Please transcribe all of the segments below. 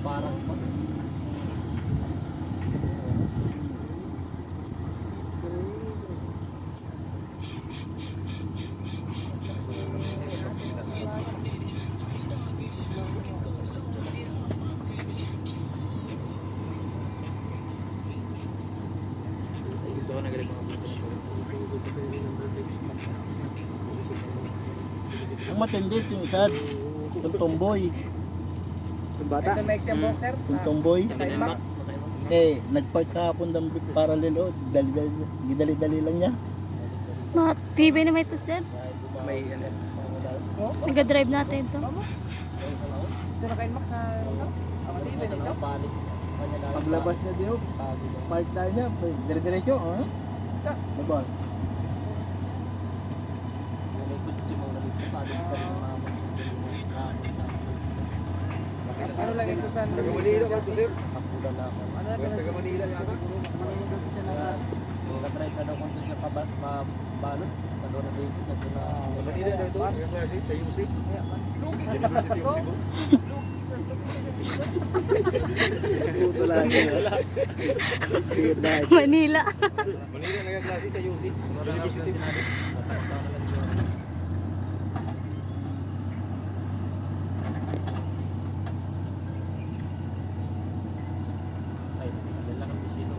parang gusto ko nagaling mga buto. Ang matindi yung isa, yung tomboy. Yung bata? Ito may exam boxer. Yung tomboy. Max. Eh, nagpark kahapon ng parallel o, dali-dali lang niya. Mga TV na may tos dyan. May ano. Nag-drive natin ito. Ito na kay Max na ako din ito. Paglabas niya diyo, park tayo niya, dire-diretso, oh. Labas. Ano lang ito sa Taga-Manila ka to, sir? Ano lang ito sa Taga-Manila siya siguro. Nag-try ka daw kung doon siya pabalot. Pag-on a basis at na Sa Manila na ito, yung klase, sa UC. University of Cebu. Puto lang yun. Manila. Manila nagkaklase sa UC. University of Cebu. ay, lang ang bisito.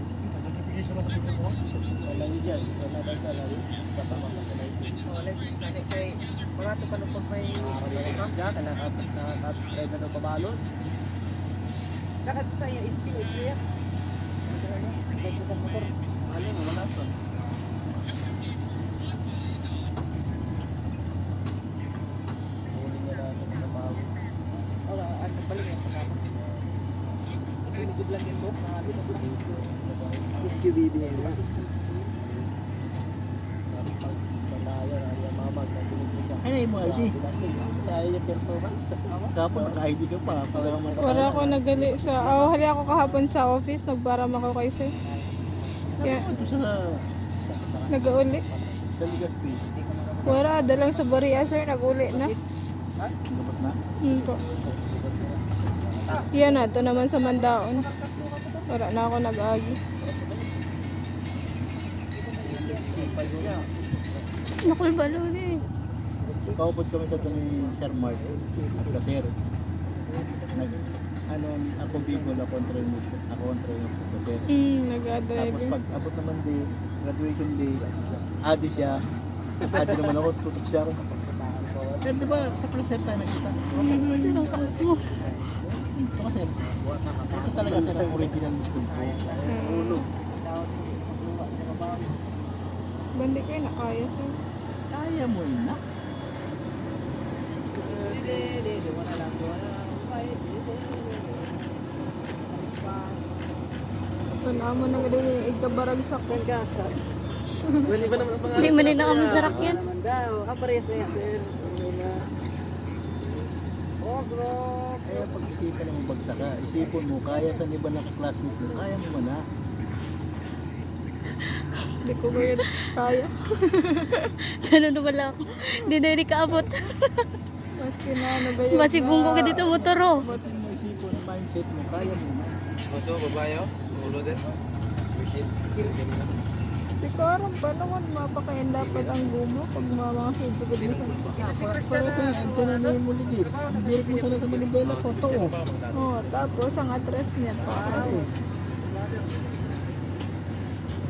Wala niya dyan, sa nadagdalan, kapama ka sa license. Oh, license na next kay mga ito pa pag may Diyan, nakatry na daw pabalot. lakat sa iya SP ya. Ito sa motor. Alin, wala son. Huli niya na sa mga bago. Wala ang balik sa kapon. Ito yung good lang yung book na ano sa video. SUV din yun. Ano yung mga ID? Kaya yung performance. Kapon naka-ID ka pa, para Wala ako nagali sa... hali ako kahapon sa office, nagbaram ako kay sir. Yeah. Ito sa Nag-uli. Legazpi. Wala, dalang sa Baria sir, nag-uli na. Dapat na. Po. Yan na, ito naman sa Mandaon. Wala na ako nag-agi. Nakulbalo na eh. Kaupod kami sa ito ni Sir Mark at la Sir. Ako Bicol, ako ang trainer sa Sir. Tapos Nag-drive. pag abot naman day, graduation day, adi siya. Adi naman ako, tutok siya ako. Sir, di ba sa Placer tayo nagkita? Sirang kamot mo. Ito ka Sir. Ito talaga Sir ang original school ko. Bandi kayo na kaya sir. Kaya mo yun na. Wala lang. Wala mo na rin yung ikabarag sa kagasa. Pwede ba naman ang pangalan? Hindi man din nakamasarak yan. Naman daw. Apares na yan. Oh, bro. Kaya pag-isipan mo bagsak ka, isipon mo, kaya sa iba na classmate mo, kaya mo man na. Hindi ko kaya kaya. Ganun na wala ako. Hindi na rin kaabot. Mas kinano ba yun? Masibunggo ka dito motor oh. Ba't mo isipon ang mindset mo, kaya mo na. Ito, babae, oh. Ulo din. Machine. Si Karam pa naman, mapakain dapat ang gumo pag mga sugod mo sa Para sa engineering mo ligid, direct mo sana sa Manibela ko, to. Oh, tapos ang address niya pa.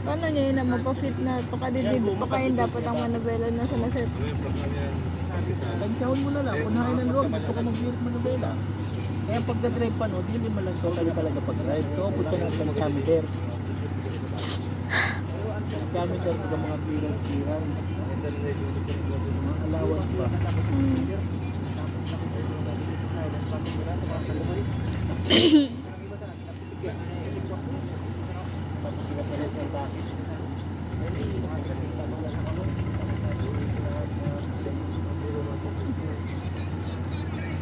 Paano niya yun na mapafit na pakain dapat ang manubela na sa naset? Tansyawan mo na lang, unahin ang loob, ba't ka mag-direct Manibela? Kaya pagka-drive pa no, hindi mo lang talaga pag-drive. So, put siya natin ng camiter. Camiter ka mga pirang-pirang. Mga allowance pa.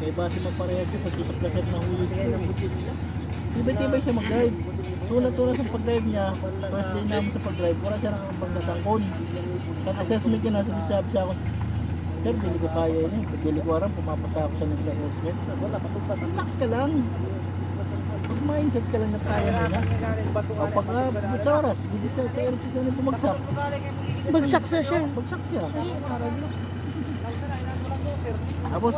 Kaya base magparehas siya sa tusok laser na huli nila ng buti nila. Tibay-tibay siya mag-drive. Tulad sa pag-drive niya, first day namin sa pag-drive, wala siya nakakapag nasangkon. Sa assessment niya, nasa sabi siya ako, sir, dili ko kaya yun eh. Pag dili ko aram, pumapasa ako siya ng assessment. Wala, patugpat. Relax ka lang. naka-mindset ka lang na kaya mo na. O pag sa oras, hindi sa airport na bumagsak. Bagsak sa siya. Bagsak siya. Tapos,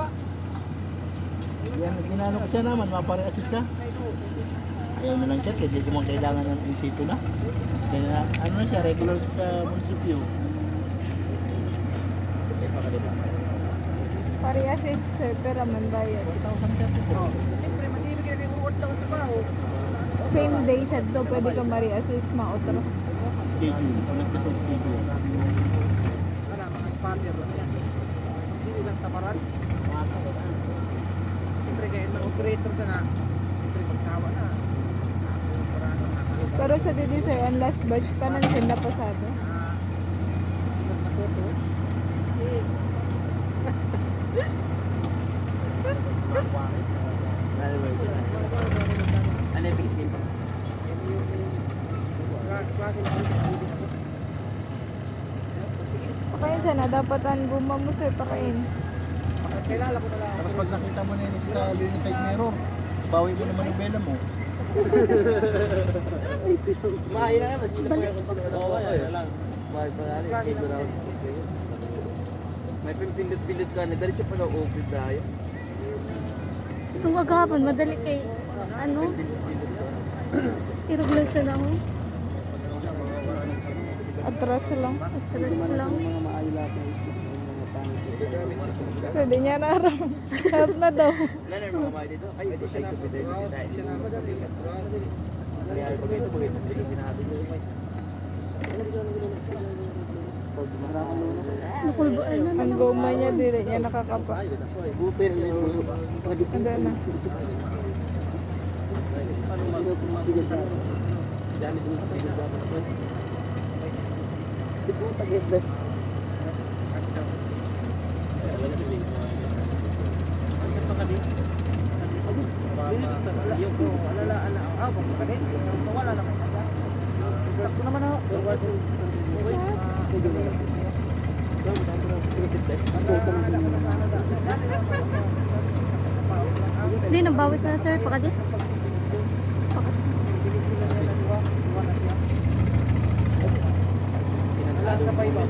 yan, ginano ko siya naman, mapare-assist ka. Ayaw na lang siya, kaya di mo kailangan ng insito na. Kaya ano na siya, regular sa munisipyo. Pare-assist sir, pero man bayad. 1,034. Siyempre, matibig na yung work lang sa trabaho. Same day siya to, pwede ka mari-assist mautro. Schedule, connect ka sa schedule. Wala, mga sponsor lang yan. Hindi lang tamaran. Siyempre, kaya mga operator sa na. Siyempre, magsawa na. Parang nakakalo. Pero sa didi sir, ang last batch pa nang sila pasado. Matuto. Ano yung base game? Pakain sana, dapat ang guma mo sir, pakain. Kailangan ko na lang. Tapos pag nakita mo na yun sa linya side mirror, bawi mo naman yung bela mo. Mahay na yan, mas hindi na po yung pag-ano. Oo, wala lang. Mahay pa nga rin, hindi ko na. May pimpindot-pindot ka na, dali siya pala open tayo. Itong agapon, madali kay, ano, Pimpindot-pindot ka. irregular sa na ako. Atras lang. Atras lang. Pwede niya naram. Help na daw. Leonard, mga mahay dito. Ay, ito siya yung kapitay dito tayo. Kaya pag ito, silipin natin yung guys. Nakulbaan na Ang naman. guma niya, dili niya nakakapa. Bupir na yung Ano na. dami dun sa pinag dapat ako. Di po tagit na. Wala na kayo. Ako naman ako. Hindi, nabawas na sir. Paka din. Sa paiba.